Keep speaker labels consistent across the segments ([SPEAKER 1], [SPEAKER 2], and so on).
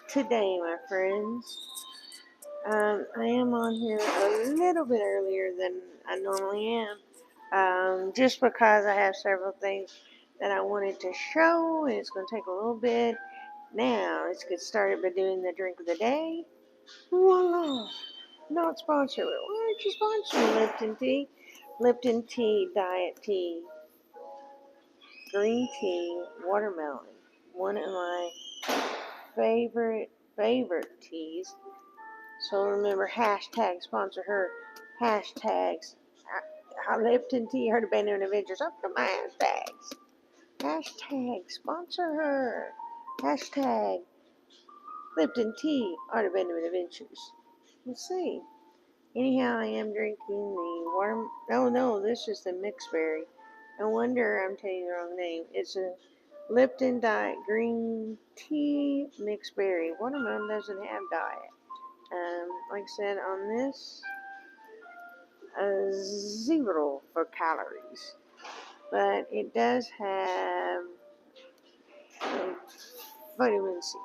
[SPEAKER 1] today, my friends. I am on here a little bit earlier than I normally am, just because I have several things that I wanted to show, and it's going to take a little bit. Now, let's get started by doing the drink of the day. Voila! Not sponsored, but why aren't you sponsoring Lipton Tea? Lipton Tea, Diet Tea, Green Tea, Watermelon. One of my favorite teas. So remember, hashtag sponsor her. Hashtags. Lipton Tea, Heart Abandonment Adventures. Up to my hashtags. Hashtag sponsor her. Hashtag Lipton Tea, Art Abandonment Adventures. Let's see. Anyhow, I am drinking the water. No, this is the mixed berry. No wonder I'm telling you the wrong name. It's a Lipton Diet Green Tea Mixed Berry. Watermelon doesn't have diet. Like I said, on this, 0 for calories. But it does have vitamin C.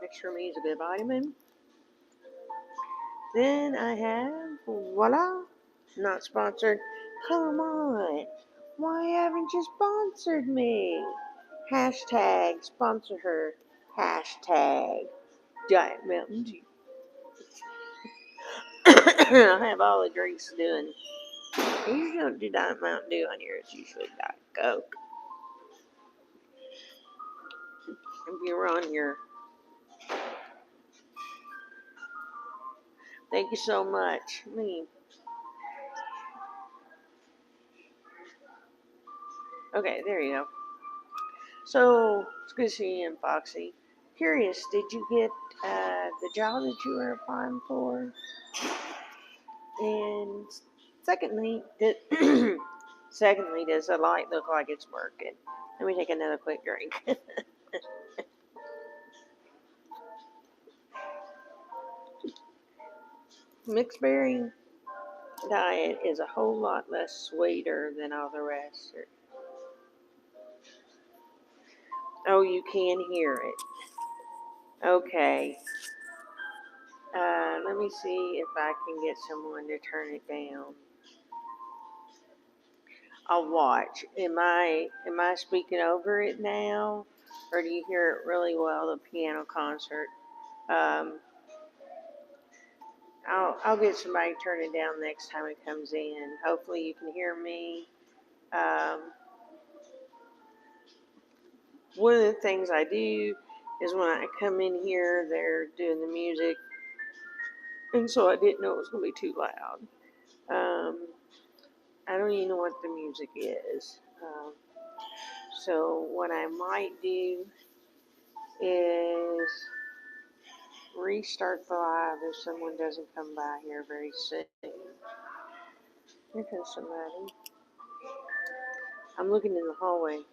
[SPEAKER 1] Extra means a good vitamin. Then I have, voila, not sponsored. Come on, why haven't you sponsored me? Hashtag sponsor her. Hashtag Diet Mountain Dew. I have all the drinks doing. I usually don't do Diet Mountain Dew on here. It's usually Diet Coke. If you're on here, thank you so much. Okay, there you go. So, it's good to see you, Foxy. Curious, did you get the job that you were applying for? And secondly, does the light look like it's working? Let me take another quick drink. Mixed berry diet is a whole lot less sweeter than all the rest. Oh, you can hear it. Okay. Let me see if I can get someone to turn it down. I'll watch. Am I speaking over it now, or do you hear it really well? The piano concert. I'll get somebody to turn it down next time it comes in. Hopefully you can hear me. One of the things I do is when I come in here, they're doing the music, and so I didn't know it was going to be too loud. I don't even know what the music is. So what I might do is restart the live if someone doesn't come by here very soon. Here comes somebody. I'm looking in the hallway.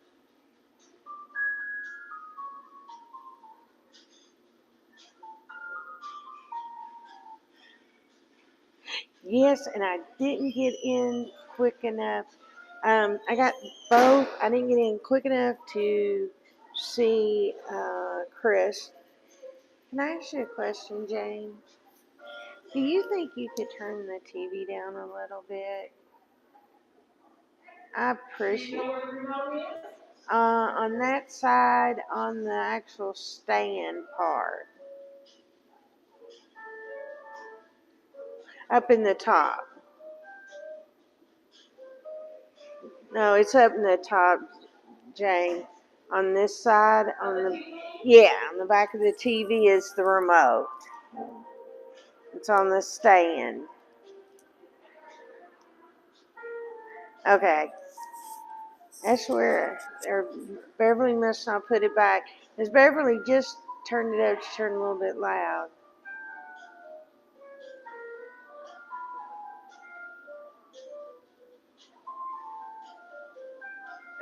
[SPEAKER 1] Yes, and I didn't get in quick enough. I got both. I didn't get in quick enough to see Chris. Can I ask you a question, Jane? Do you think you could turn the TV down a little bit? I appreciate on that side, on the actual stand part, up in the top. No, it's up in the top, Jane. On this side, on the back of the TV is the remote. It's on the stand. Okay. That's where Beverly must not put it back. Because Beverly just turned it up to turn a little bit loud.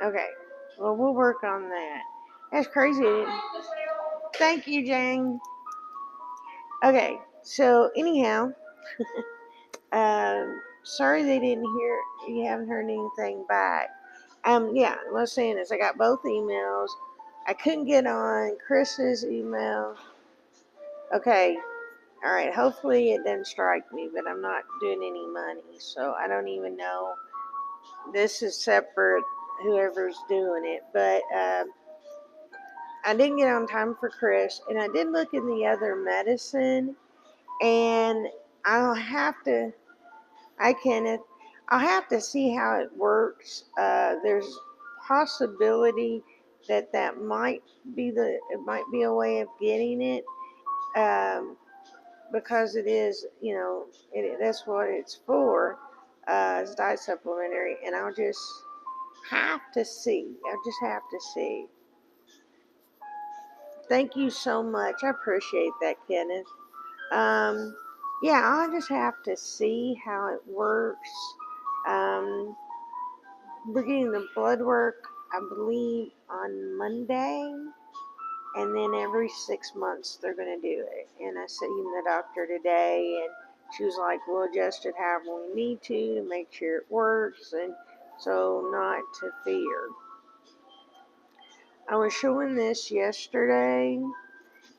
[SPEAKER 1] Okay. Well, we'll work on that. That's crazy. Thank you, Jane. Okay. So, anyhow, sorry they didn't hear, you haven't heard anything back. Yeah, what I was saying is I got both emails. I couldn't get on Chris's email. Okay, all right. Hopefully it doesn't strike me, but I'm not doing any money, so I don't even know. This is separate, whoever's doing it, but I didn't get on time for Chris, and I did look in the other medicine, and I'll have to. I can. I'll have to see how it works. There's possibility that might be it might be a way of getting it, because it is, that's what it's for. It's diet supplementary, and I'll just have to see. I'll just have to see. Thank you so much. I appreciate that, Kenneth. Um, yeah, I'll just have to see how it works. Um, we're getting the blood work, I believe, on Monday, and then every 6 months they're going to do it. And I seen the doctor today, and she was like, we'll adjust it however we need to make sure it works, and so not to fear. I was showing this yesterday.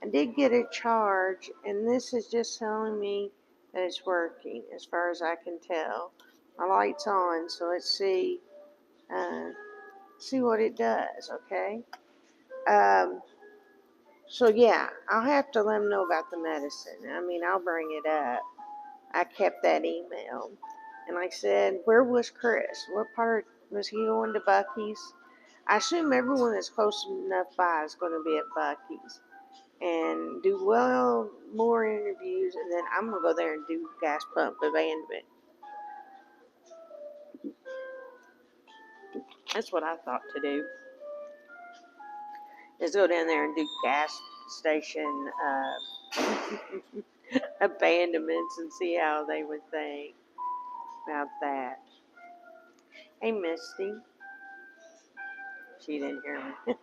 [SPEAKER 1] I did get a charge, and this is just telling me that it's working as far as I can tell. My light's on, so let's see what it does, okay? So yeah, I'll have to let them know about the medicine. I mean, I'll bring it up. I kept that email. And like I said, where was Chris? What part was he going to Buc-ee's? I assume everyone that's close enough by is going to be at Buc-ee's. And do well more interviews, and then I'm gonna go there and do gas pump abandonment. That's what I thought to do. Is go down there and do gas station abandonments and see how they would think about that. Hey, Misty. She didn't hear me.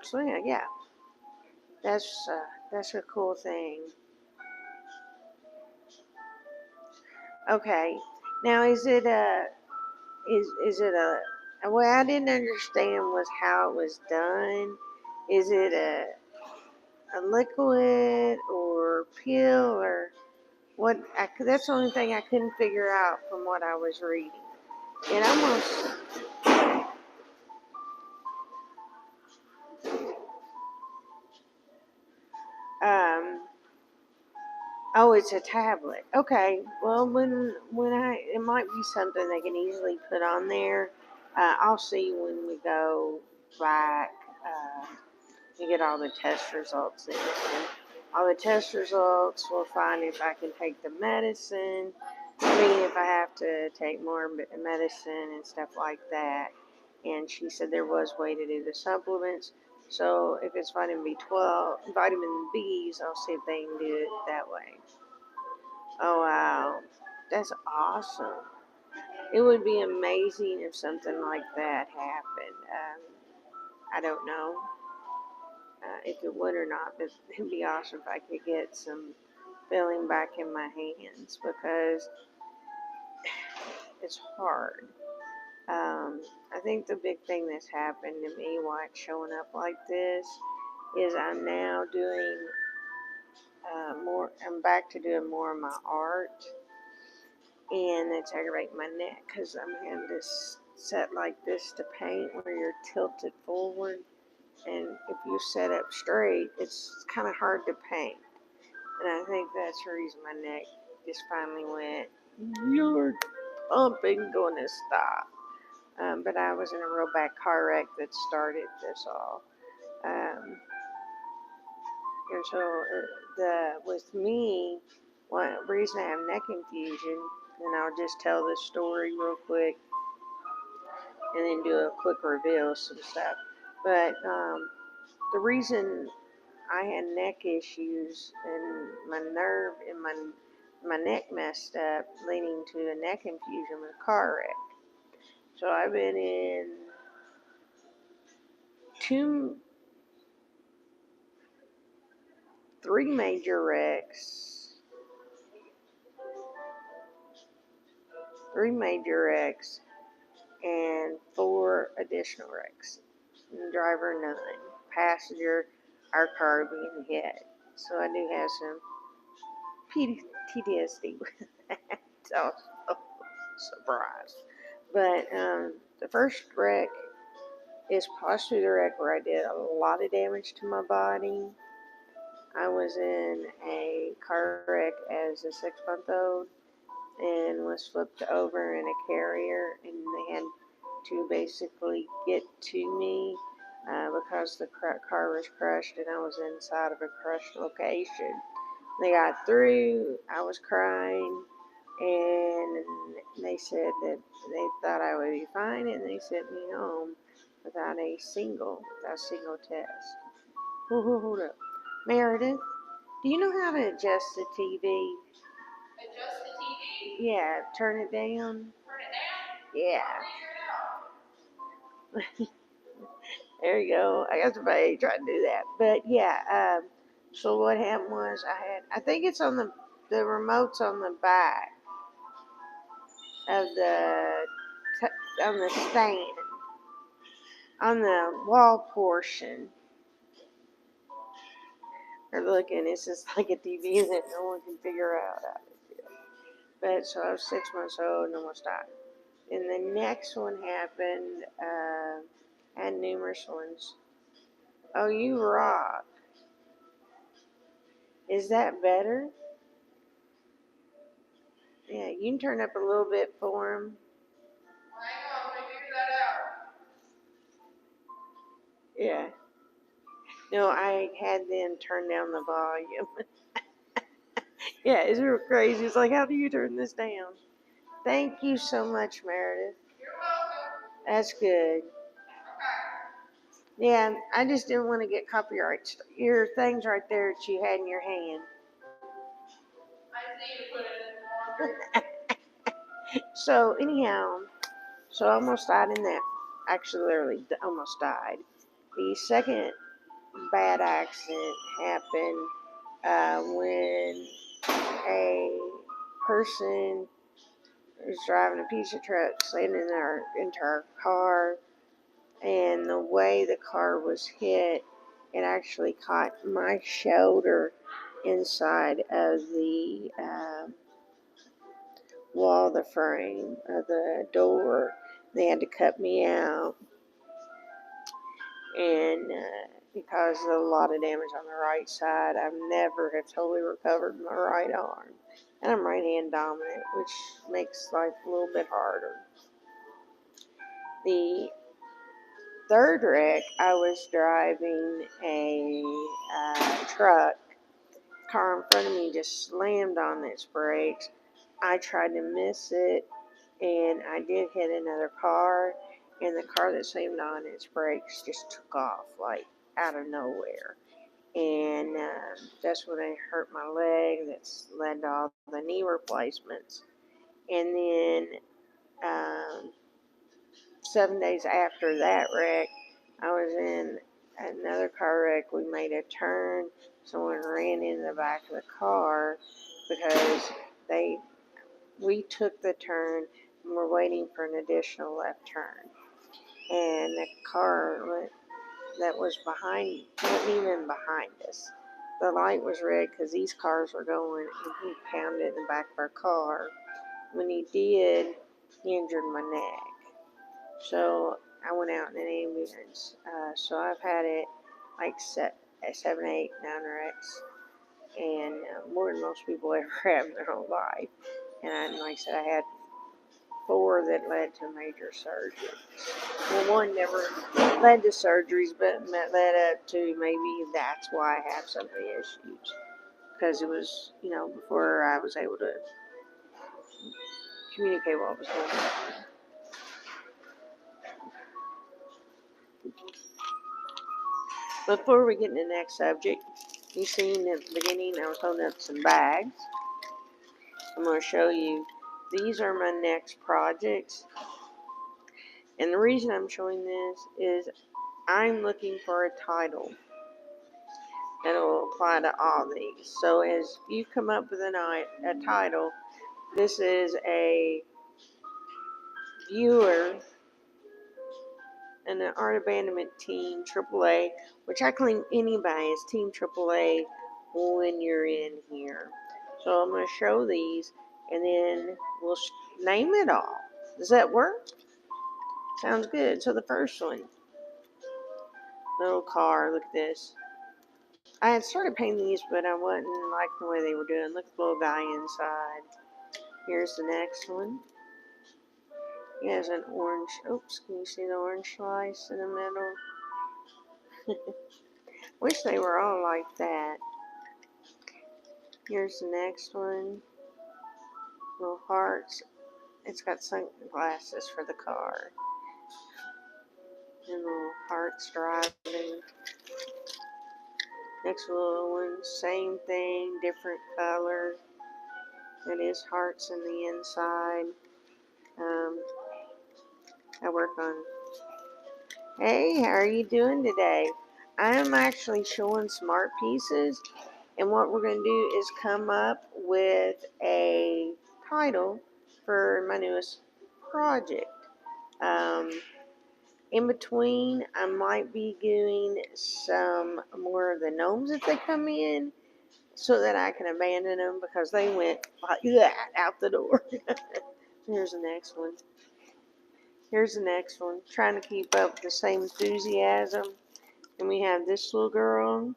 [SPEAKER 1] So yeah, that's a cool thing. Okay, now is it a what I didn't understand was how it was done. Is it a liquid or pill or what? That's the only thing I couldn't figure out from what I was reading. It almost um oh, it's a tablet. Okay, well it might be something they can easily put on there. I'll see when we go back. To get all the test results in. And all the test results, we'll find if I can take the medicine. I mean, if I have to take more medicine and stuff like that. And she said there was a way to do the supplements. So if it's vitamin B12, vitamin B's, I'll see if they can do it that way. Oh, wow. That's awesome. It would be amazing if something like that happened. I don't know. If it would or not, but it'd be awesome if I could get some feeling back in my hands because it's hard. I think the big thing that's happened to me why it's showing up like this is I'm now doing more. I'm back to doing more of my art, and it's aggravating my neck because I'm having this set like this to paint where you're tilted forward, and if you set up straight, it's kind of hard to paint. And I think that's the reason my neck just finally went, you're pumping, going to stop. But I was in a real bad car wreck that started this all. And so with me, one reason I have neck infusion, and I'll just tell this story real quick and then do a quick reveal of some stuff. But the reason I had neck issues and my nerve in my neck messed up, leading to a neck infusion with a car wreck. So I've been in three major wrecks, and 4 additional wrecks. Driver none. Passenger, our car being hit. So I do have some PTSD with that. So, surprise. But the first wreck is possibly the wreck where I did a lot of damage to my body. I was in a car wreck as a 6-month-old and was flipped over in a carrier, and they had to basically get to me because the car was crushed and I was inside of a crushed location. They got through, I was crying, and they said that they thought I would be fine, and they sent me home without a single test. Hold up. Meredith, do you know how to adjust the TV? Adjust the TV? Yeah, turn it down. Turn it down? Yeah. There you go. I got somebody trying to do that. But yeah, so what happened was I think it's on the remote's on the back of on the stand, on the wall portion. They're looking, it's just like a TV that no one can figure out how to do. But so I was 6 months old and almost died. And the next one happened, and numerous ones. Oh, you rock. Is that better? Yeah, you can turn up a little bit for him. Hang on, let me figure that out. Yeah. No, I had them turn down the volume. Yeah, it's real crazy. It's like, how do you turn this down? Thank you so much, Meredith. You're welcome. That's good. Yeah, I just didn't want to get copyright. Your thing's right there that you had in your hand. I just need to put it in the So, anyhow, so I almost died in that. Actually, literally almost died. The second bad accident happened when a person was driving a pizza truck, slammed into our car, and the way the car was hit, it actually caught my shoulder inside of the wall of the frame of the door. They had to cut me out, and it caused a lot of damage on the right side. I've never have totally recovered my right arm, and I'm right hand dominant, which makes life a little bit harder. The third wreck, I was driving a truck. Car in front of me just slammed on its brakes. I tried to miss it, and I did hit another car, and the car that slammed on its brakes just took off like out of nowhere. And that's when I hurt my leg. That's led to all the knee replacements. And then 7 days after that wreck, I was in another car wreck. We made a turn. Someone ran in the back of the car because we took the turn and we're waiting for an additional left turn. And the car that was behind, wasn't even behind us. The light was red because these cars were going, and he pounded in the back of our car. When he did, he injured my neck. So I went out in an ambulance. So I've had it like 7, 8, 9 wrecks, and more than most people ever have in their whole life. And like I said, I had 4 that led to major surgeries. Well, one never led to surgeries, but led up to maybe that's why I have some of the issues. Because it was, before I was able to communicate what was going on. Before we get into the next subject, you seen at the beginning I was holding up some bags. I'm going to show you. These are my next projects. And the reason I'm showing this is I'm looking for a title that will apply to all these. So as you come up with a title, this is a viewer and an art abandonment team, AAA, which I claim anybody is team AAA when you're in here. So I'm going to show these, and then we'll name it all. Does that work? Sounds good. So the first one, little car. Look at this. I had started painting these, but I wasn't liking the way they were doing. Look at the little guy inside. Here's the next one. He has an orange. Oops, can you see the orange slice in the middle? Wish they were all like that. Here's the next one. Little hearts. It's got sunglasses for the car. And little hearts driving. Next little one, same thing, different color. It is hearts in the inside. I work on. Hey, how are you doing today? I'm actually showing smart pieces, and what we're going to do is come up with a title for my newest project. In between, I might be doing some more of the gnomes if they come in, so that I can abandon them because they went like that out the door. Here's the next one. Here's the next one. Trying to keep up with the same enthusiasm. And we have this little girl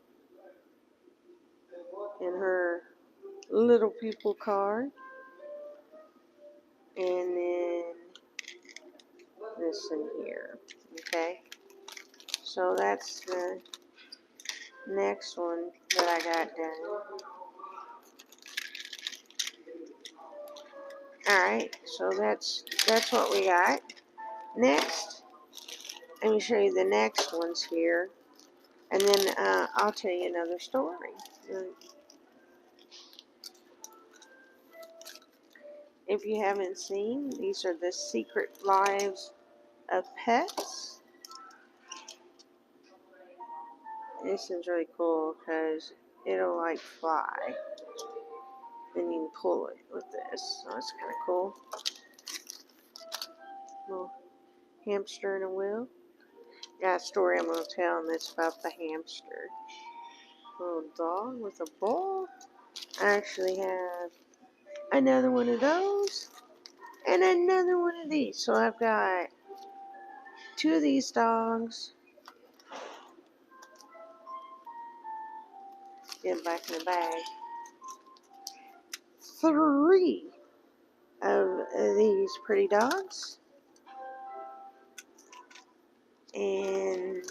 [SPEAKER 1] in her little people car. And then this in here. Okay. So that's the next one that I got done. Alright, so that's what we got. Next, let me show you the next ones here. And then I'll tell you another story. If you haven't seen, these are the secret lives of pets. This is really cool because it'll like fly. And you can pull it with this. So it's kind of cool. Little hamster in a wheel. Got a story I'm going to tell, and it's about the hamster. Little dog with a ball. I actually have another one of those and another one of these. So I've got two of these dogs. Get them back in the bag. Three of these pretty dogs. And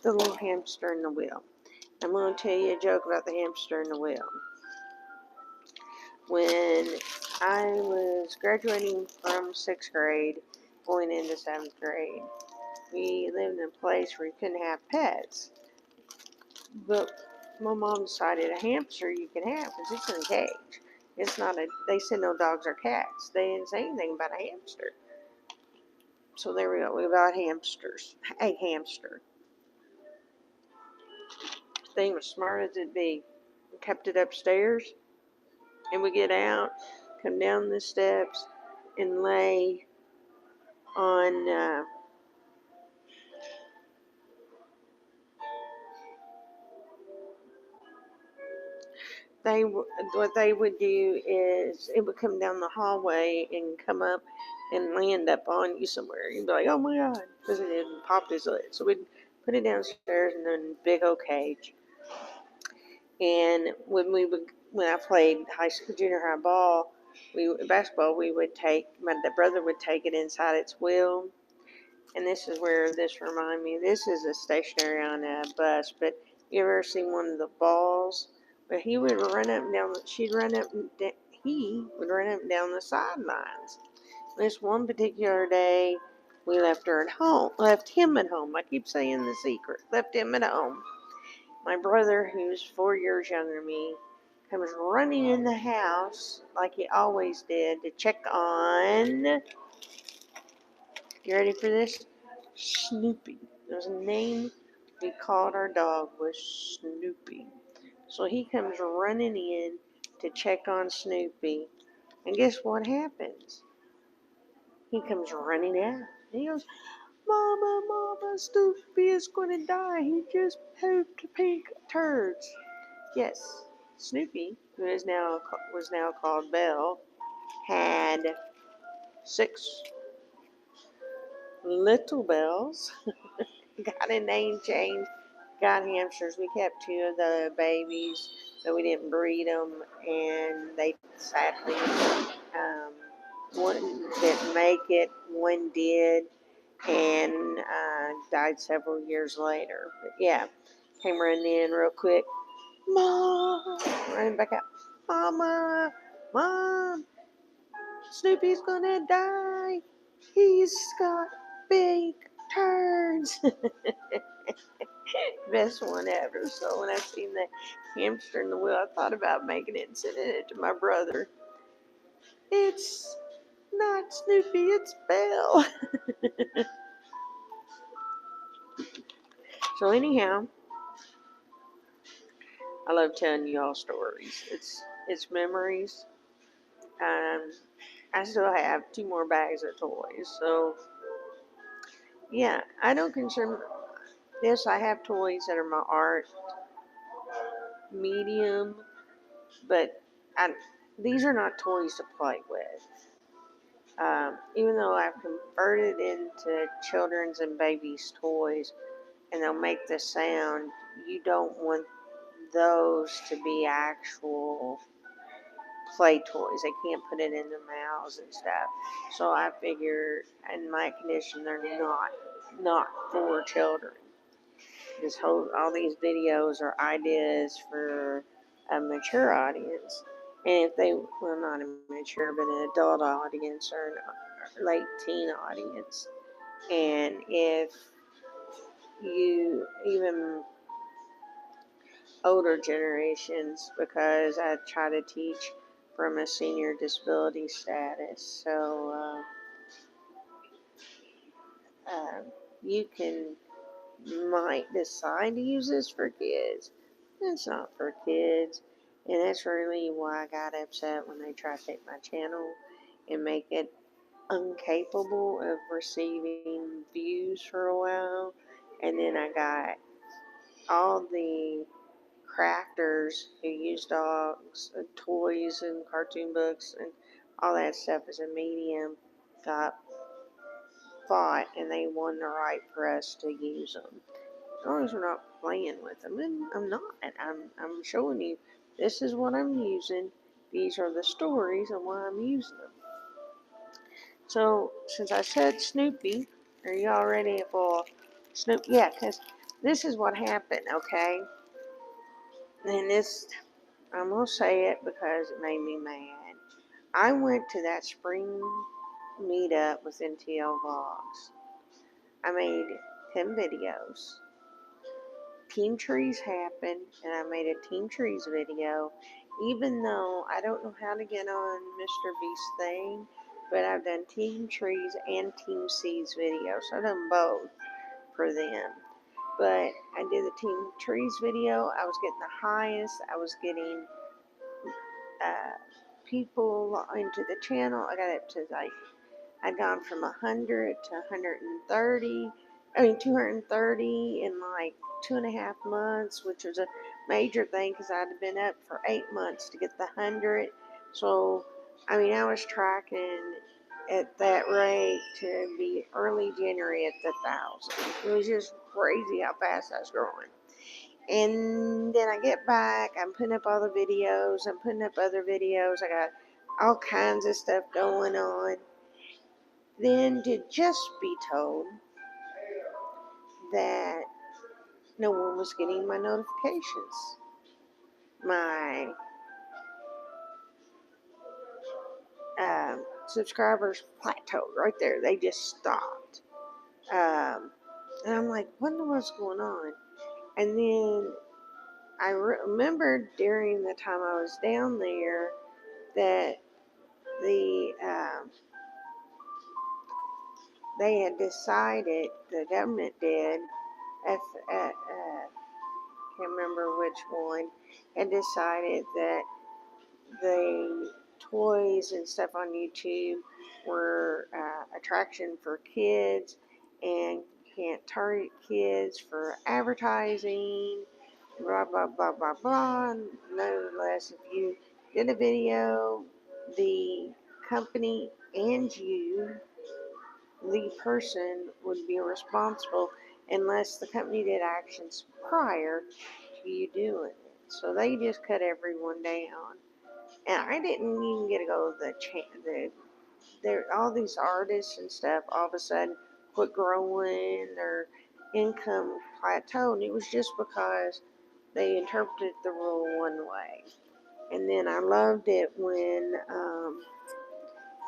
[SPEAKER 1] the little hamster in the wheel. I'm going to tell you a joke about the hamster in the wheel. When I was graduating from 6th grade, going into 7th grade, we lived in a place where you couldn't have pets. But my mom decided a hamster you can have because it's in a cage. It's not a, they said no dogs or cats. They didn't say anything about a hamster. So there we go. We got hamsters. A hamster. The thing was smart as it be. We kept it upstairs. And we get out, come down the steps, and lay on what they would do is it would come down the hallway and come up and land up on you somewhere. You'd be like, oh my God, because it had popped his leg. So we'd put it downstairs in a big old cage. And when I played high school, junior high basketball, my brother would take it inside its wheel. And this is where this reminded me. This is a stationary on a bus, but you ever seen one of the balls? But he would run up and down. He would run up and down the sidelines. This one particular day, we left him at home. I keep saying the secret. Left him at home. My brother, who's 4 years younger than me, comes running in the house like he always did to check on. You ready for this? Snoopy. There's a name we called our dog was Snoopy. So he comes running in to check on Snoopy. And guess what happens? He comes running out. He goes, Mama, Mama, Snoopy is going to die. He just pooped pink turds. Yes, Snoopy, who was now called Belle, had 6 little bells. Got a name change. Got hamsters. We kept 2 of the babies, so we didn't breed them, and they sadly one didn't make it. One did, and died several years later. But yeah, came running in real quick. Mom, running back out. Mama, Mom, Snoopy's gonna die. He's got big turns. Best one ever. So when I seen the hamster in the wheel, I thought about making it and sending it to my brother. It's not Snoopy, it's Belle. So anyhow, I love telling you all stories. It's memories. Um, I still have 2 more bags of toys. So yeah, I don't consider this. I have toys that are my art medium, but I, these are not toys to play with. Even though I've converted into children's and babies' toys, and they'll make the sound, you don't want those to be actual play toys. They can't put it in their mouths and stuff. So I figure, in my condition, they're not for children. All these videos are ideas for a mature audience, and if they, well, not a mature, but an adult audience or a late teen audience, and if you even older generations, because I try to teach from a senior disability status, so you might decide to use this for kids. It's not for kids, and that's really why I got upset when they tried to take my channel and make it incapable of receiving views for a while. And then I got all the crafters who use dogs and toys and cartoon books and all that stuff as a medium got fought, and they won the right for us to use them. As long as we're not playing with them, and I'm not. I'm showing you this is what I'm using. These are the stories and why I'm using them. So since I said Snoopy, are you all ready for Snoop? Yeah, because this is what happened. Okay, and this I'm gonna say it because it made me mad. I went to that spring meetup with NTL Vlogs. I made 10 videos. Team Trees happened, and I made a Team Trees video, even though I don't know how to get on Mr. Beast's thing, but I've done Team Trees and Team Seeds videos. I've done both for them. But I did the Team Trees video. I was getting the highest. I was getting people into the channel. I got up to I'd gone from 100 to 130. 230 in like 2.5 months, which was a major thing because I'd been up for 8 months to get the 100. So, I was tracking at that rate to be early January at the 1,000. It was just crazy how fast I was growing. And then I get back, I'm putting up all the videos, I'm putting up other videos, I got all kinds of stuff going on. Then to just be told that no one was getting my notifications. My subscribers plateaued right there. They just stopped. And I'm like, what in the world's going on? And then I remembered during the time I was down there that they had decided, the government did, can't remember which one, had decided that the toys and stuff on YouTube were attraction for kids, and can't target kids for advertising, blah, blah, blah, blah, blah. Nonetheless, if you did a video, the company and you, the person, would be responsible unless the company did actions prior to you doing it. So they just cut everyone down. And I didn't even get to go to there. All these artists and stuff all of a sudden quit growing, their income plateaued, and it was just because they interpreted the rule one way. And then I loved it when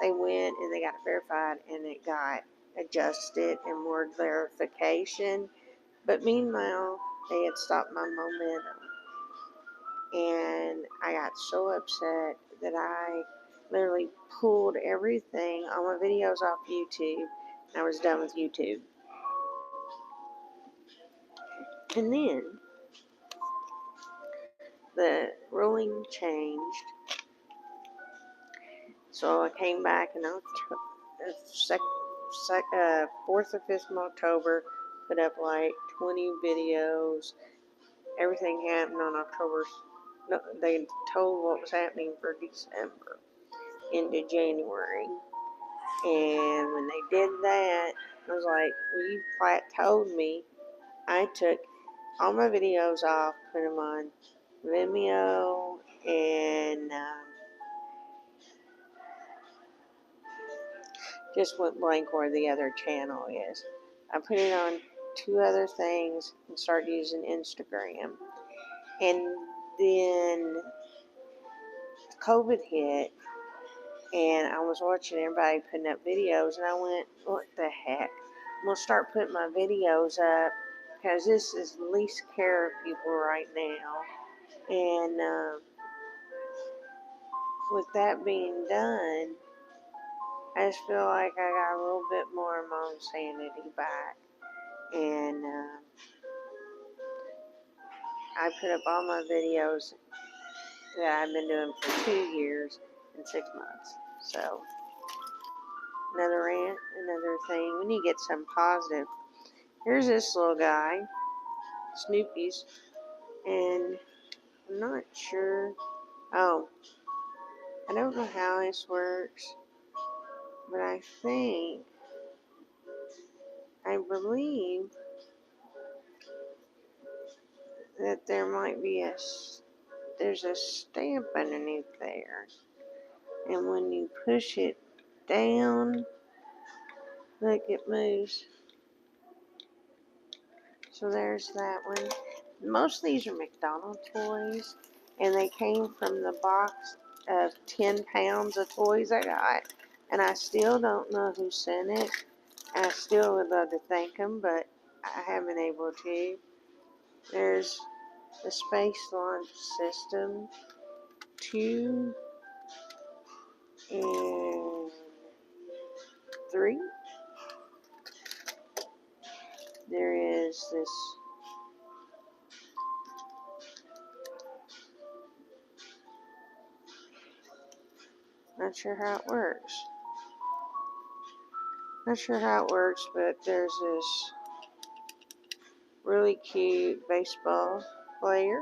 [SPEAKER 1] they went and they got it verified and it got adjusted and word verification. But meanwhile, they had stopped my momentum. And I got so upset that I literally pulled everything, all my videos off YouTube, and I was done with YouTube. And then the ruling changed, so I came back and on 4th or 5th of October, put up like 20 videos. Everything happened on October. No, they told what was happening for December into January. And when they did that, I was like, well, you plateaued me. I took all my videos off, put them on Vimeo, and just went blank where the other channel is. I put it on 2 other things and started using Instagram. And then COVID hit, and I was watching everybody putting up videos, and I went, what the heck? I'm going to start putting my videos up, because this is the least care of people right now. And with that being done, I just feel like I got a little bit more of my own sanity back. And I put up all my videos that I've been doing for 2 years and 6 months. So, another rant, another thing. We need to get some positive. Here's this little guy, Snoopy's, and I'm not sure. Oh, I don't know how this works, but I believe that there might be there's a stamp underneath there. And when you push it down, look, it moves. So there's that one. Most of these are Mcdonald toys, and they came from the box of 10 pounds of toys I got. And I still don't know who sent it. I still would love to thank them, but I haven't been able to. There's the Space Launch System 2 and 3. There is this not sure how it works. Not sure how it works, but there's this really cute baseball player.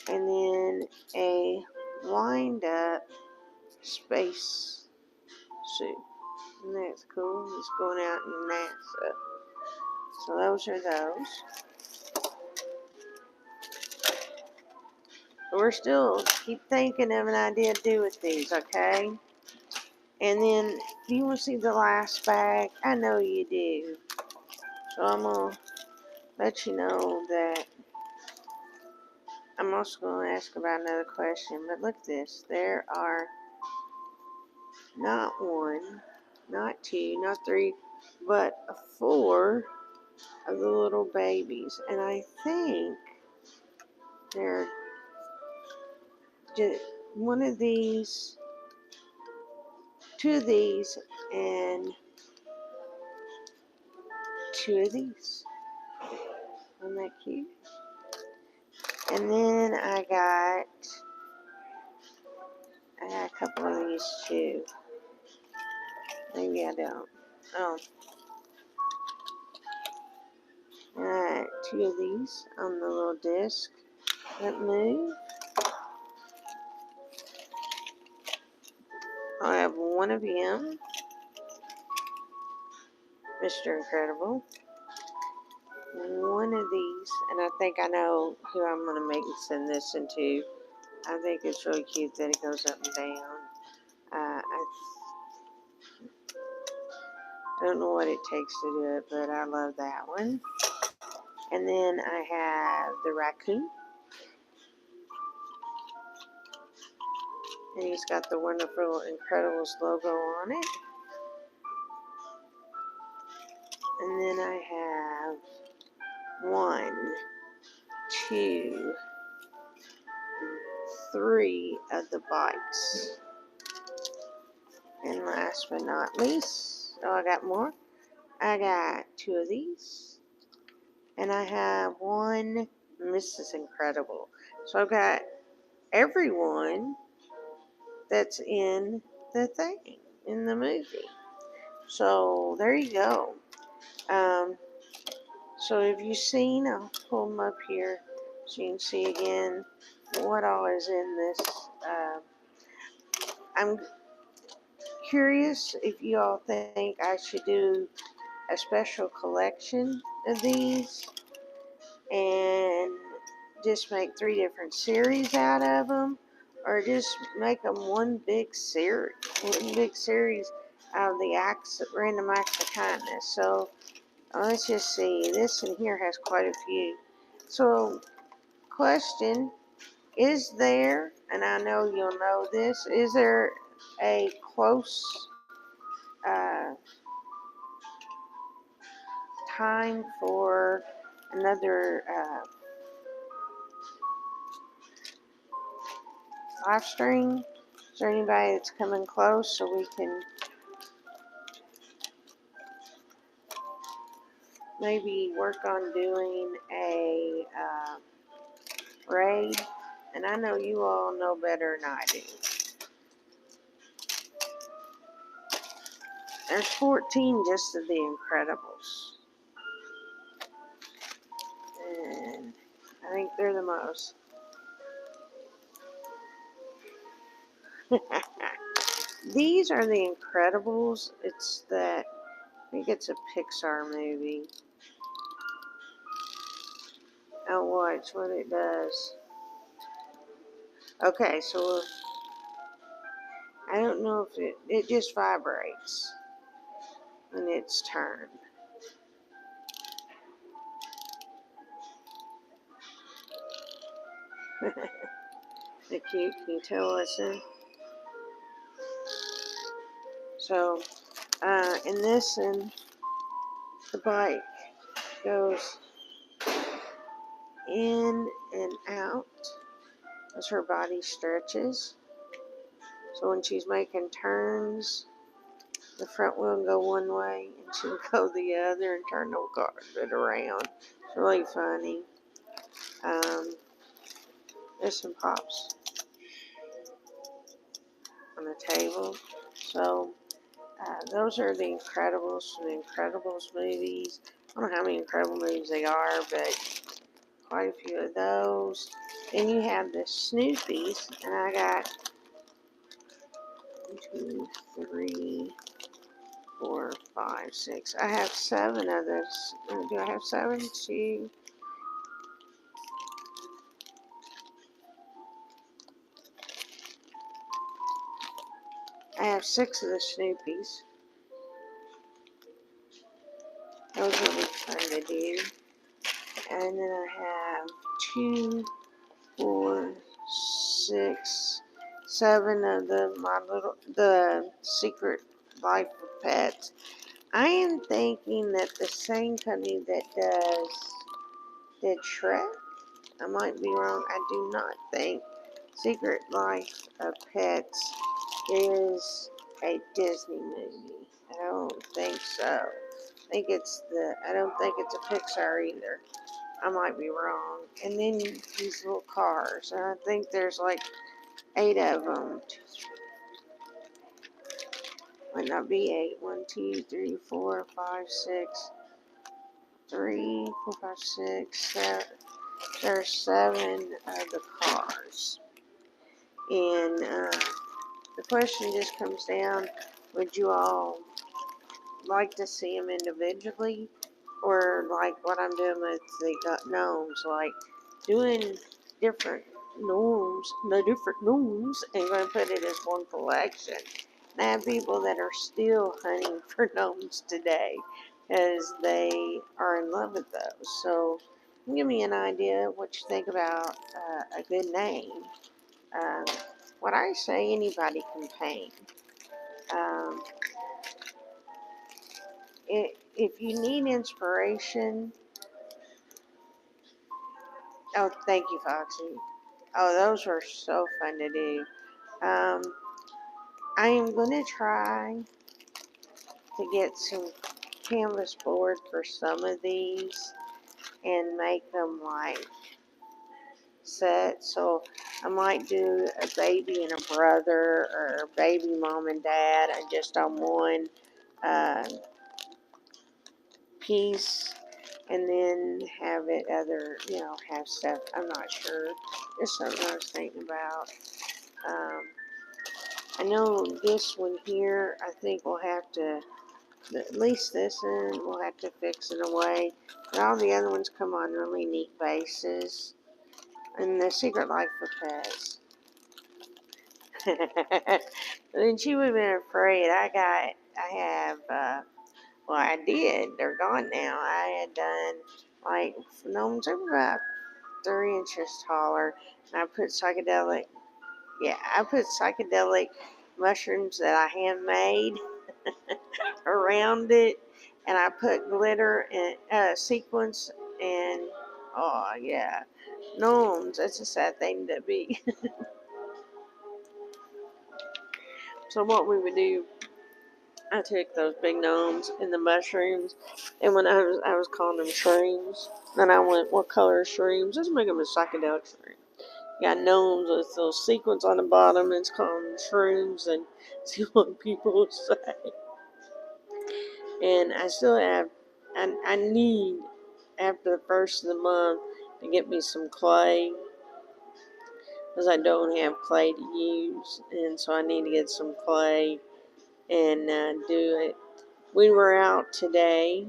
[SPEAKER 1] And then a wind up space suit. And that's cool. It's going out in NASA. So those are those. But we're still keep thinking of an idea to do with these, okay? And then if you want to see the last bag, I know you do. So I'm going to let you know that I'm also going to ask about another question. But look at this. There are not 1, not 2, not 3, but 4 of the little babies. And I think they're just one of these, 2 of these, and 2 of these. Isn't that cute? And then I got a couple of these too. Maybe I don't. Oh, 2 of these on the little disc that move. I have 1 of him, Mr. Incredible. 1 of these, and I think I know who I'm going to make send this into. I think it's really cute that it goes up and down. I don't know what it takes to do it, but I love that one. And then I have the raccoon. And he's got the wonderful Incredibles logo on it. And then I have 1, 2, 3 of the bikes. And last but not least, oh, I got more. I got 2 of these. And I have 1 Mrs. Incredible. So I've got everyone that's in the thing, in the movie. So there you go. So have you seen, I'll pull them up here so you can see again what all is in this. I'm curious if you all think I should do a special collection of these and just make 3 different series out of them, or just make them one big series out of the random acts of kindness. So let's just see. This in here has quite a few. So, question: is there, and I know you'll know this, is there a close time for another live stream? Is there anybody that's coming close so we can maybe work on doing a raid? And I know you all know better than I do. There's 14 just of the Incredibles. And I think they're the most. These are the Incredibles. It's that, I think it's a Pixar movie. I'll watch what it does. Okay, so I don't know if it just vibrates when it's turned. They're cute. Can you tell what's in? So, in this, and the bike goes in and out as her body stretches. So when she's making turns, the front wheel can go one way and she'll go the other and turn the car around. It's really funny. There's some pops on the table. So those are the Incredibles from the Incredibles movies. I don't know how many Incredible movies they are, but quite a few of those. Then you have the Snoopies, and I got 1, 2, 3, 4, 5, 6. I have 7 of those. Do I have 7? 2. I have 6 of the Snoopies. Those will be fun to do. And then I have 2, 4, 6, 7 of the Secret Life of Pets. I am thinking that the same company that did Shrek, I might be wrong, I do not think Secret Life of Pets is a Disney movie. I don't think so. I don't think it's a Pixar either. I might be wrong. And then these little cars. And I think there's like 8 of them. Might not be 8. 1, 2, 3, 4, 5, 6. 3, 4, 5, 6, 7. There are 7 of the cars. And the question just comes down, would you all like to see them individually? Or like what I'm doing with the gnomes, like doing different gnomes, no different gnomes, and going to put it as one collection. And I have people that are still hunting for gnomes today as they are in love with those. So give me an idea what you think about a good name. Um, what I say, anybody can paint. Um, if you need inspiration, oh, thank you, Foxy. Oh, those were so fun to do. Um, I am going to try to get some canvas board for some of these and make them like sets. So I might do a baby and a brother, or a baby mom and dad, and just on one uh, piece, and then have it other, have stuff. I'm not sure. Just something I was thinking about. Um, I know this one here, I think we'll have to, at least this one, we'll have to fix it away. But all the other ones come on really neat bases. And the Secret Life for Pets. And she would have been afraid. I did. They're gone now. I had done, like, gnomes. They were about 3 inches taller. And I put psychedelic mushrooms that I handmade around it, and I put glitter and sequins, and oh yeah, gnomes. That's a sad thing to be. So what we would do, I took those big gnomes and the mushrooms, and when I was calling them shrooms, then I went, what color are shrooms? Let's make them a psychedelic shroom. Got gnomes with those sequins on the bottom, and it's called shrooms, and see what people say. And I still have, I need, after the first of the month, to get me some clay, because I don't have clay to use, and so I need to get some clay and do it. We were out today,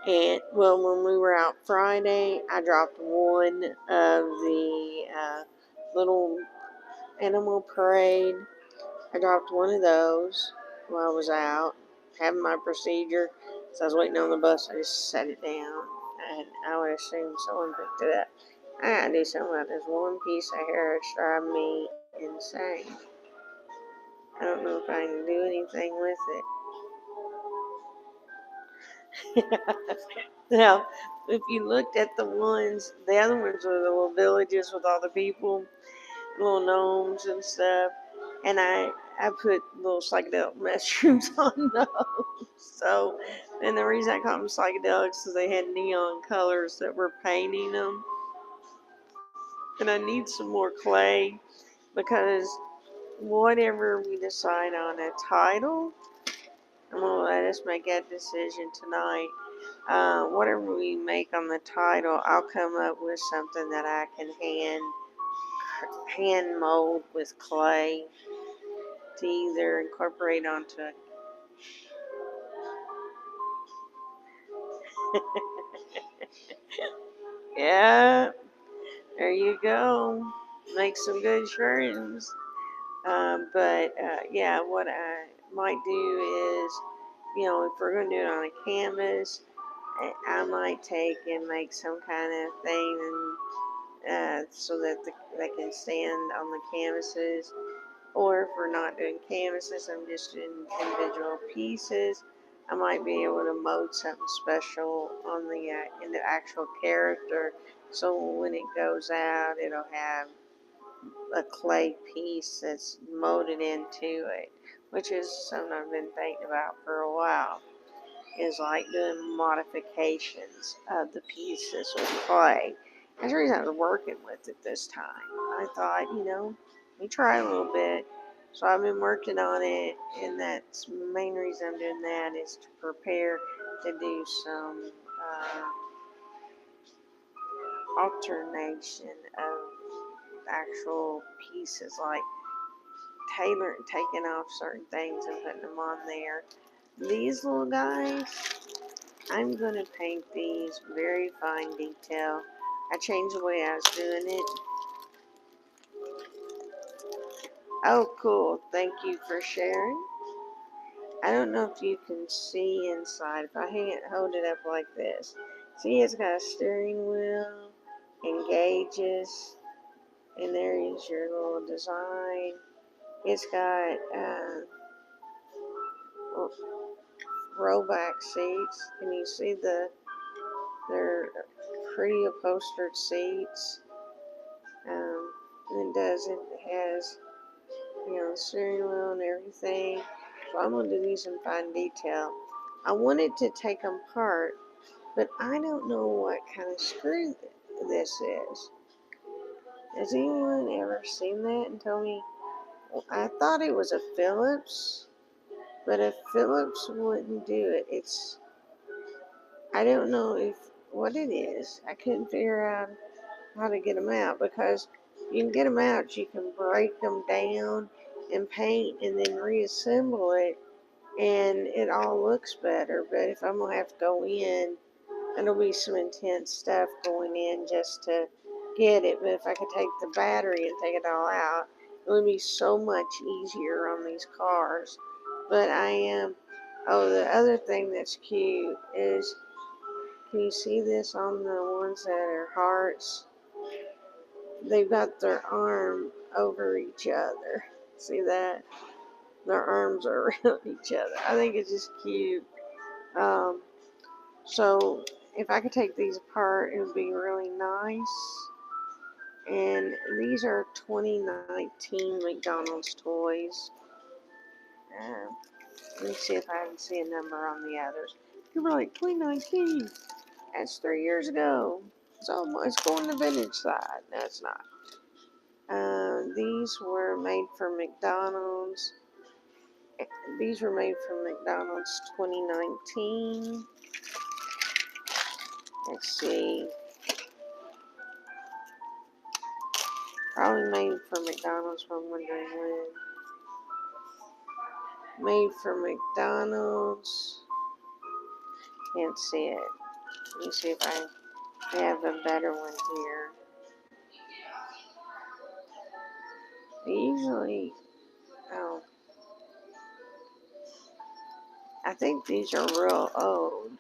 [SPEAKER 1] and well, when we were out Friday, I dropped one of the little animal parade. I dropped one of those while I was out having my procedure. So I was waiting on the bus. I just set it down, and I would assume someone picked it up. I gotta do something about this one piece of hair. It's driving me insane. I don't know if I can do anything with it. Now, if you looked at the other ones were the little villages with all the people, little gnomes and stuff, and I put little psychedelic mushrooms on those. So, and the reason I call them psychedelics is they had neon colors that were painting them. And I need some more clay, because whatever we decide on a title, I'm gonna let us make that decision tonight. Whatever we make on the title, I'll come up with something that I can hand mold with clay to either incorporate onto it. Yeah, there you go. Make some good shrooms. But yeah, what I might do is, if we're going to do it on a canvas, I might take and make some kind of thing, and so that they can stand on the canvases. Or if we're not doing canvases, I'm just doing individual pieces, I might be able to mold something special on in the actual character. So when it goes out, it'll have a clay piece that's molded into it, which is something I've been thinking about for a while. Is like doing modifications of the pieces with clay. That's the reason I was working with it this time. I thought, let me try a little bit. So I've been working on it, and that's the main reason I'm doing that is to prepare to do some alternation of actual pieces, like taking off certain things and putting them on there. These little guys, I'm going to paint these very fine detail. I changed the way I was doing it. Oh, cool. Thank you for sharing. I don't know if you can see inside. If I hold it up like this. See, it's got a steering wheel and gauges. And there is your little design. It's got row back seats. Can you see they're pretty upholstered seats? And it has, the steering wheel and everything. So I'm going to do these in fine detail. I wanted to take them apart, but I don't know what kind of screw this is. Has anyone ever seen that and told me? Well, I thought it was a Phillips, but a Phillips wouldn't do it. I don't know what it is. I couldn't figure out how to get them out, because you can get them out, you can break them down and paint and then reassemble it, and it all looks better. But if I'm going to have to go in, it'll be some intense stuff going in just to get it. But if I could take the battery and take it all out, it would be so much easier on these cars. But the other thing that's cute is, can you see this on the ones that are hearts? They've got their arm over each other. See that? Their arms are around each other. I think it's just cute. So if I could take these apart, it would be really nice. And these are 2019 McDonald's toys. Let me see if I can see a number on the others. You're like, 2019. That's 3 years ago. So it's going to the vintage side. No, it's not. These were made for McDonald's. These were made for McDonald's 2019. Let's see. Probably made for McDonald's, but I'm wondering when. Made for McDonald's. Can't see it. Let me see if I have a better one here. Usually, I think these are real old.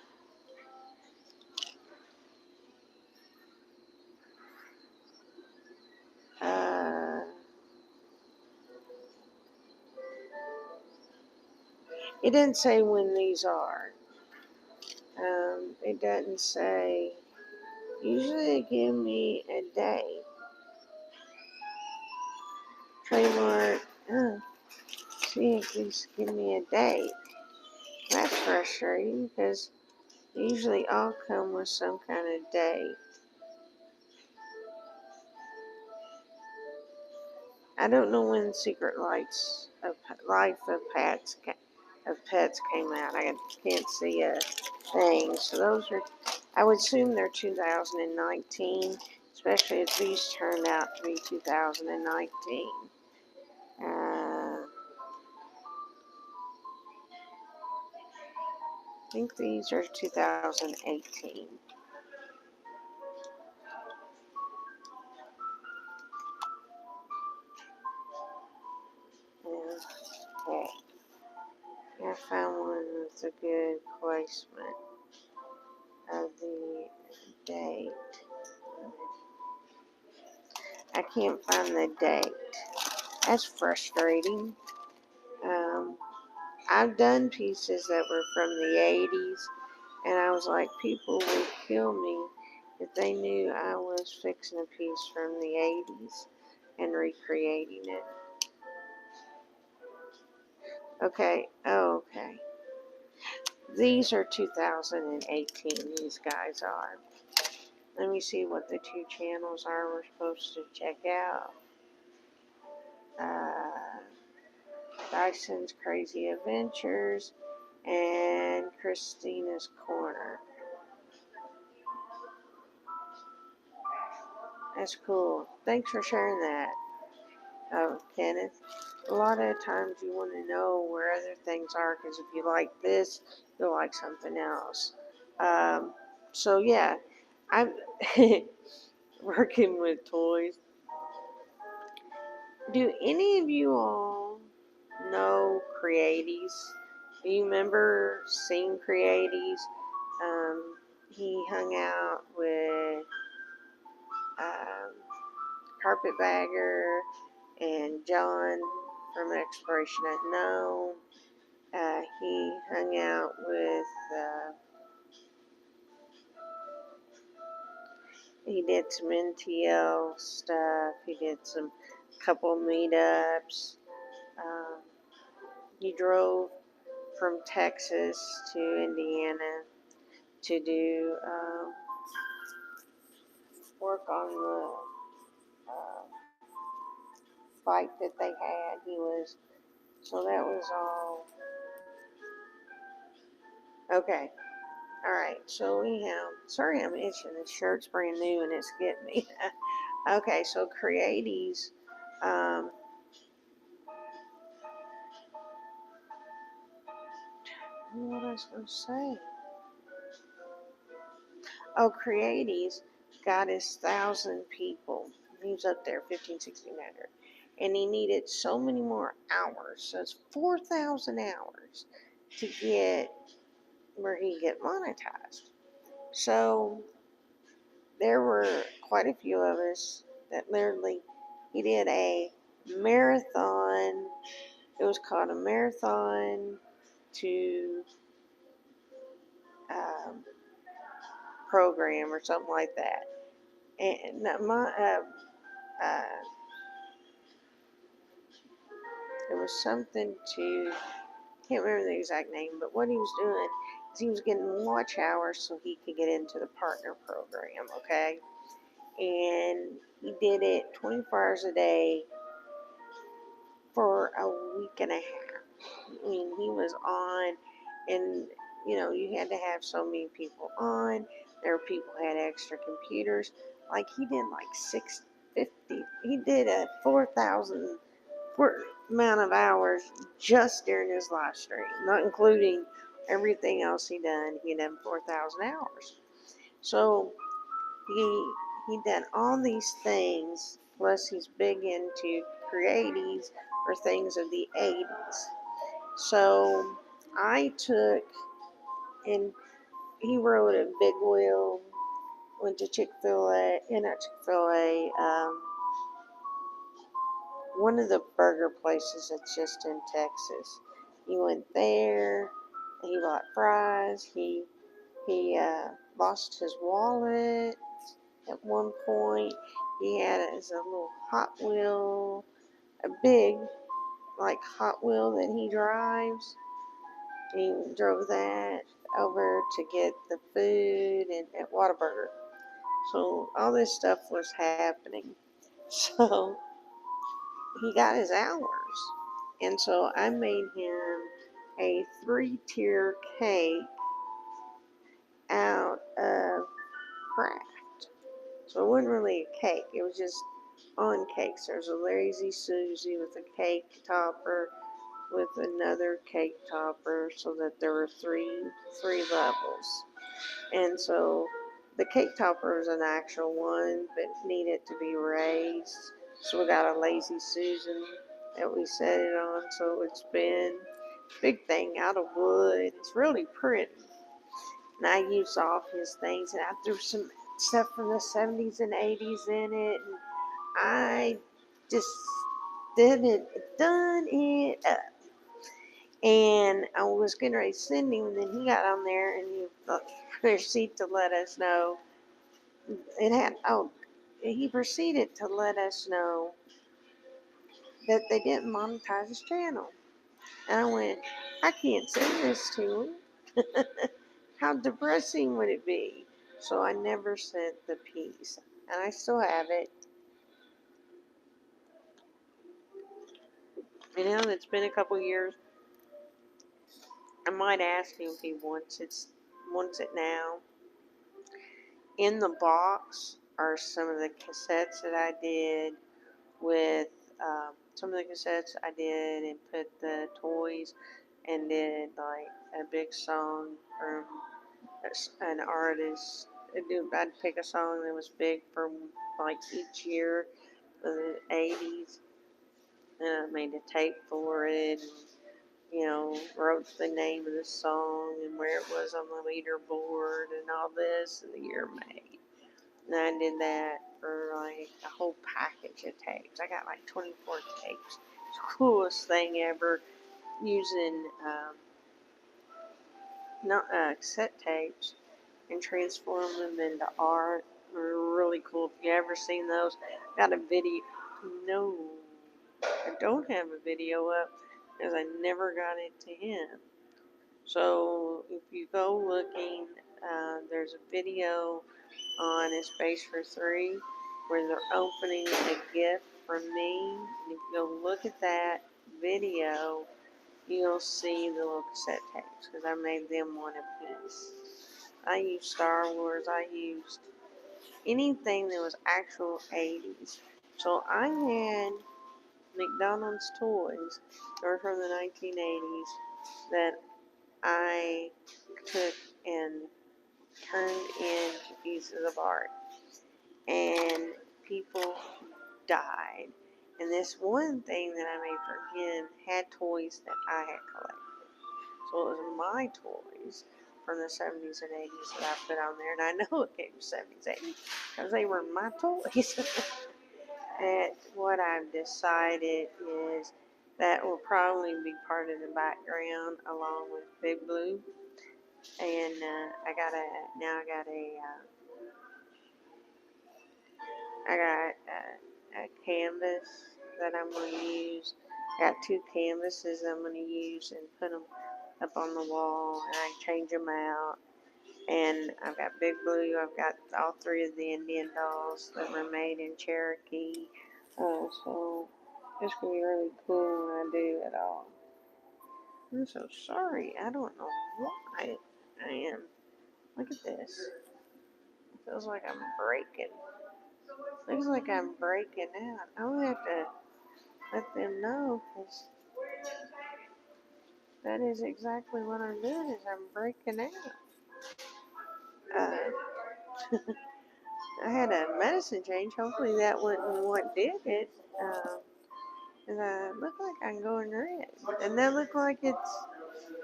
[SPEAKER 1] It didn't say when these are. It doesn't say. Usually they give me a date. Trademark. See if these give me a date. That's frustrating, because they usually all come with some kind of date. I don't know when Secret Life of Pets came out. I can't see a thing. So those are, I would assume they're 2019, especially if these turned out to be 2019. I think these are 2018. Okay. I found one with a good placement of the date. I can't find the date. That's frustrating. I've done pieces that were from the 80s, and I was like, people would kill me if they knew I was fixing a piece from the 80s and recreating it. Okay, okay. These are 2018, these guys are. Let me see what the two channels are we're supposed to check out. Dyson's Crazy Adventures and Christina's Corner. That's cool. Thanks for sharing that, Kenneth. A lot of times you want to know where other things are because if you like this, you'll like something else. Um, so yeah, I'm working with toys. Do any of you all know Creaties? Do you remember seeing Creaties? He hung out with um, Carpetbagger and John from Exploration Unknown. He hung out with, he did some NTL stuff. He did some couple meetups. Um, he drove from Texas to Indiana to do work on the uh, fight that they had. So that was all. Okay. All right. So sorry I'm itching. This shirt's brand new and it's getting me. Okay. So Creaties, um, what was I going to say? Oh, Creaties got his 1,000 people. He was up there, 15, 1600. And he needed so many more hours. So it's 4,000 hours to get where he get monetized. So there were quite a few of us that literally, he did a marathon. It was called a marathon to um, program or something like that. And uh, it was something to, can't remember the exact name, but what he was doing is he was getting watch hours so he could get into the partner program, okay? And he did it 24 hours a day for a week and a half. I mean, he was on, and you had to have so many people on. There were people who had extra computers. Like he did like 650. He did a 4,000 amount of hours just during his live stream, not including everything else he done. He done 4,000 hours. So he done all these things. Plus, he's big into creatives or things of the 80s. So I took, and he rode a big wheel, went to Chick-fil-A, not Chick-fil-A, one of the burger places that's just in Texas. He went there, he bought fries, he lost his wallet at one point. He had it as a little Hot Wheel, a big, like, Hot Wheel that he drives. He drove that over to get the food and at Whataburger. So all this stuff was happening. So he got his hours. And so I made him a 3-tier cake out of craft. So it wasn't really a cake, it was just on cakes. There's a Lazy Susie with a cake topper with another cake topper so that there were three levels. And so the cake topper is an actual one but needed to be raised. So we got a Lazy Susan that we set it on so it's been big thing out of wood. It's really pretty. And I used all his things and I threw some stuff from the 70s and 80s in it. And I just done it up. And I was getting ready to send him, and then he got on there and he proceeded to let us know. He proceeded to let us know that they didn't monetize his channel. And I went, I can't send this to him. How depressing would it be? So I never sent the piece. And I still have it. It's been a couple years. I might ask him if he wants it now. In the box are some of the cassettes that I did with some of the cassettes I did and put the toys and did like a big song from an artist. I'd pick a song that was big from like each year of the 80s, and I made a tape for it. And, wrote the name of the song and where it was on the leaderboard and all this and the year made. And I did that for like a whole package of tapes. I got like 24 tapes. It's the coolest thing ever, using not cassette tapes and transform them into art. They're really cool. If you ever seen those, got a video. No, I don't have a video up because I never got it to him. So if you go looking, there's a video on his Space for 3 where they're opening a gift from me. And if you go look at that video, you'll see the little cassette tapes because I made them one apiece. I used Star Wars. I used anything that was actual 80s. So I had McDonald's toys that were from the 1980s that I took and turned into pieces of art. And people died. And this one thing that I made for him had toys that I had collected. So it was my toys from the 70s and 80s that I put on there. And I know it came from 70s, 80s because they were my toys. And what I've decided is that will probably be part of the background along with Big Blue. And I got a canvas that I'm going to use. I got 2 canvases I'm going to use and put them up on the wall, and I change them out. And I've got Big Blue. I've got all 3 of the Indian dolls that were made in Cherokee. So it's going to be really cool when I do it all. I'm so sorry. I don't know why I am. Look at this. It feels like I'm breaking. Looks like I'm breaking out. I'm going to have to let them know, because that is exactly what I'm doing, is I'm breaking out. I had a medicine change. Hopefully that wasn't what did it. And I look like I'm going red. And that look like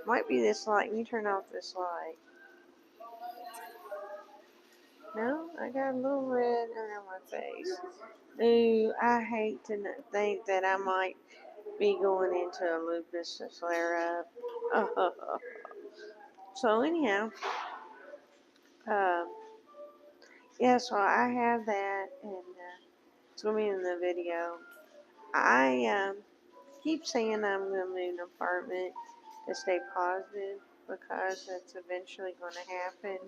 [SPEAKER 1] might be this light. Let me turn off this light. No, I got a little red around my face. Ooh, I hate to think that I might be going into a lupus flare up. So anyhow, yeah, so I have that, and it's going to be in the video. I keep saying I'm going to move an apartment to stay positive, because that's eventually going to happen.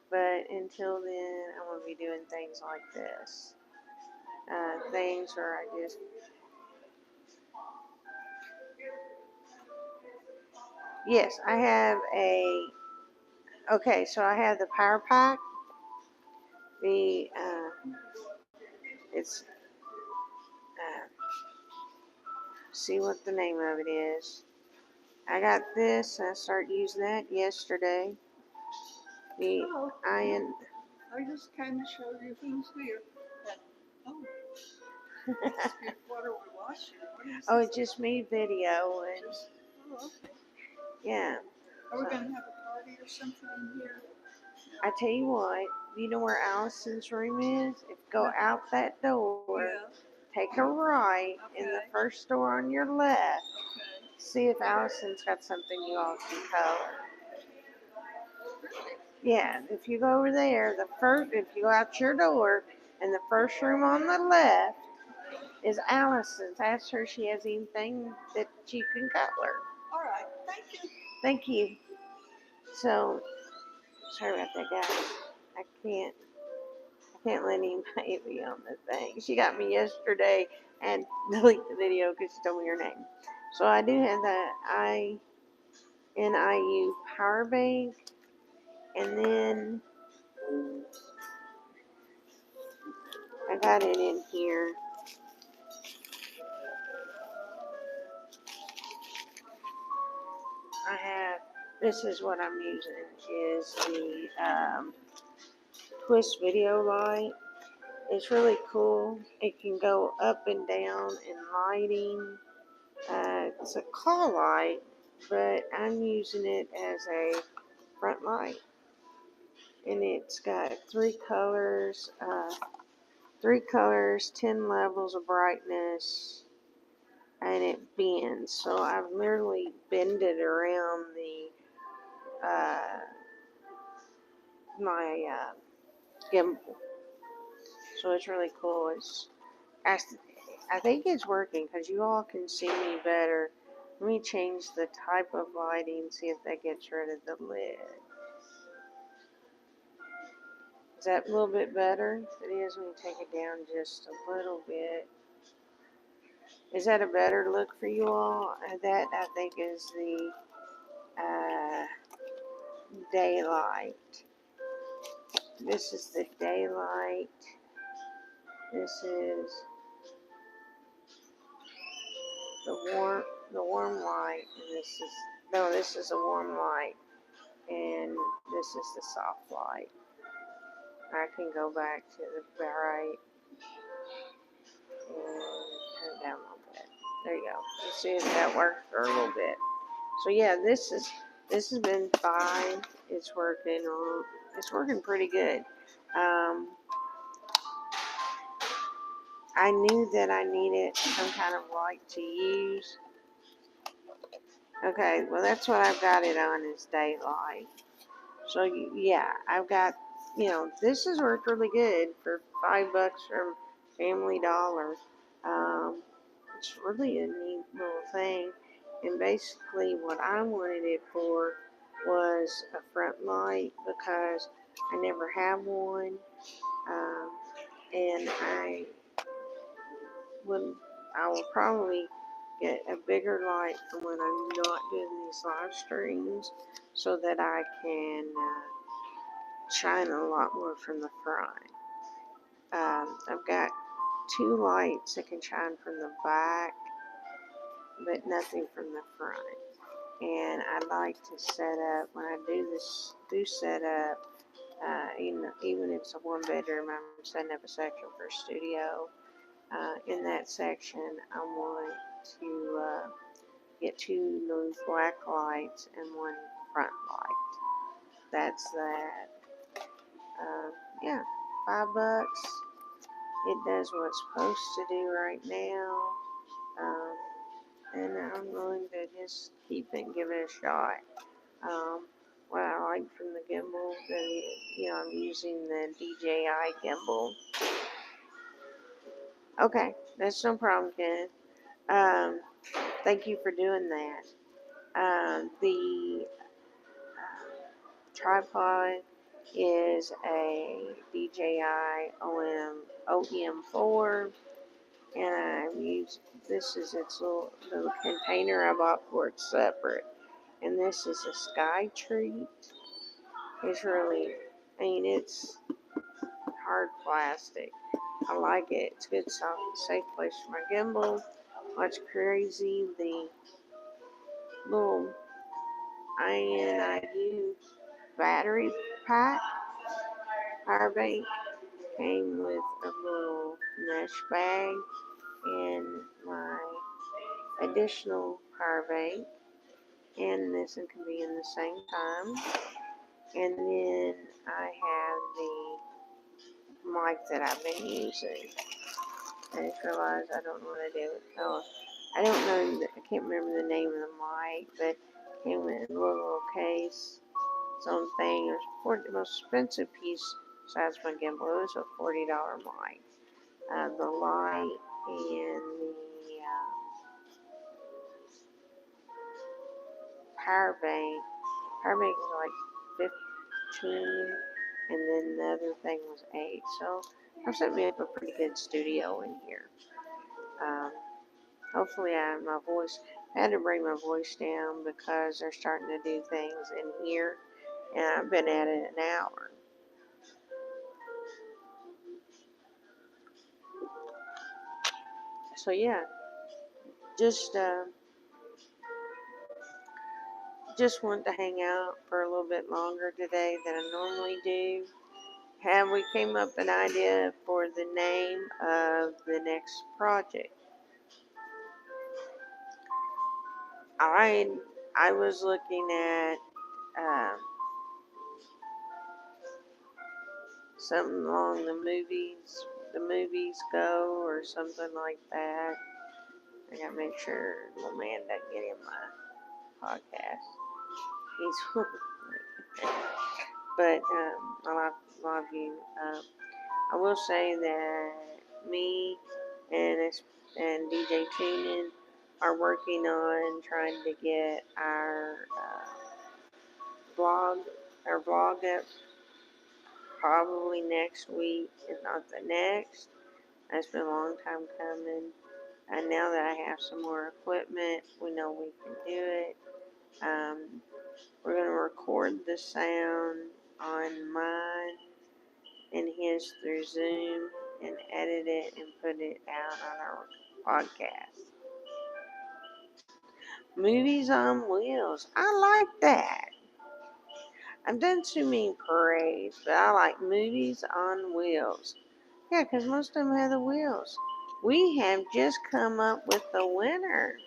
[SPEAKER 1] But until then, I'm going to be doing things like this. Things where I just... Yes, I have okay, so I have the power pack. It's, see what the name of it is. I got this, I started using that yesterday. The iron...
[SPEAKER 2] I just kind of showed you who's here. What are we watching?
[SPEAKER 1] Oh, it just made video, and
[SPEAKER 2] okay.
[SPEAKER 1] Yeah.
[SPEAKER 2] Are we going to have a party or something in here?
[SPEAKER 1] I tell you what, you know where Allison's room is? If you go out that door, take a right, in the first door on your left. See if Allison's got something you all can color. Yeah, if you go over there, if you go out your door, and the first room on the left is Allison's. Ask her if she has anything that you can color.
[SPEAKER 2] All right, thank you.
[SPEAKER 1] Thank you. So, sorry about that, guys. I can't let anybody be on the thing. She got me yesterday and delete the video because she told me her name. So I do have that. NIU power bank, and then I got it in here. This is what I'm using, is the twist video light. It's really cool. It can go up and down in lighting. It's a call light, but I'm using it as a front light. And it's got three colors, 10 levels of brightness, and it bends. So I've literally bended around my gimbal. So it's really cool. I think it's working because you all can see me better. Let me change the type of lighting, see if that gets rid of the lid. Is that a little bit better? It is when you take it down just a little bit. Is that a better look for you all? That, I think, is the daylight. This is the daylight. This is the warm light. And this is a warm light. And this is the soft light. I can go back to the bright and turn it down a little bit. There you go. You see if that worked for a little bit. So yeah, this has been fine. It's working pretty good. I knew that I needed some kind of light to use. Okay, well that's what I've got it on, is daylight. So yeah, I've got, this has worked really good for $5 from Family Dollar. It's really a neat little thing. And basically what I wanted it for was a front light, because I never have one. And I will probably get a bigger light for when I'm not doing these live streams, so that I can shine a lot more from the front. I've got 2 lights that can shine from the back, but nothing from the front. And I like to set up, when I do set up, even if it's a 1-bedroom, I'm setting up a section for a studio. In that section, I want to get 2 those black lights and 1 front light. That's that. Yeah, $5. It does what it's supposed to do right now. And I'm going to just keep it and give it a shot. What I like from the gimbal, I'm using the DJI gimbal. Okay, that's no problem, Kenneth. Thank you for doing that. The tripod is a DJI OEM4, and this is its little container I bought for it separate. And this is a Sky Treat. It's really, it's hard plastic. I like it. It's a good, soft, safe place for my gimbal. What's crazy, the little INIU battery pack, power bank, came with a little mesh bag and my additional power bank, and this one can be in the same time. And then I have the mic that I've been using. I just realized I don't know what to do. Oh, I don't know, I can't remember the name of the mic, but it came in a little case, its own thing. It was the most expensive piece besides my gimbal. It was a $40 mic. The light and the power bank. Power bank was like 15, and then the other thing was 8. So I've set me up a pretty good studio in here. Hopefully my voice I had to bring my voice down because they're starting to do things in here, and I've been at it an hour. So yeah, just just want to hang out for a little bit longer today than I normally do. We came up with an idea for the name of the next project. I was looking at um, something along the movies go, or something like that. I gotta make sure my man doesn't get in my podcast. He's, but a lot of you. I will say that me and DJ Tunin are working on trying to get vlog our vlog up probably next week, if not the next. That's been a long time coming. And now that I have some more equipment, we know we can do it. We're going to record the sound on mine and his through Zoom and edit it and put it out on our podcast. Movies on wheels. I like that. I've done too many parades, but I like movies on wheels. Yeah, because most of them have the wheels. We have just come up with the winner.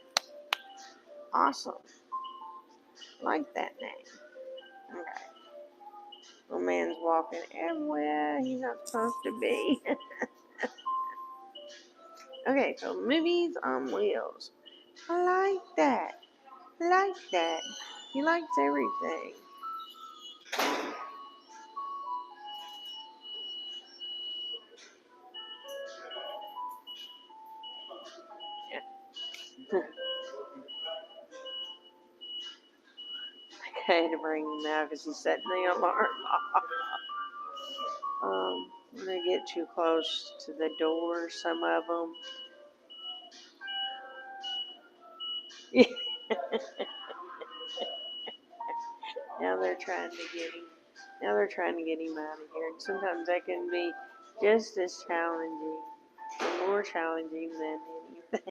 [SPEAKER 1] Awesome. Like that name. Okay. Little man's walking everywhere he's not supposed to be. Okay, so movies on wheels. I like that. I like that. He likes everything. I had to bring him out because he's setting the alarm off. When they get too close to the door, some of them. Now they're trying to get him. Now they're trying to get him out of here. And sometimes that can be just as challenging, or more challenging than anything.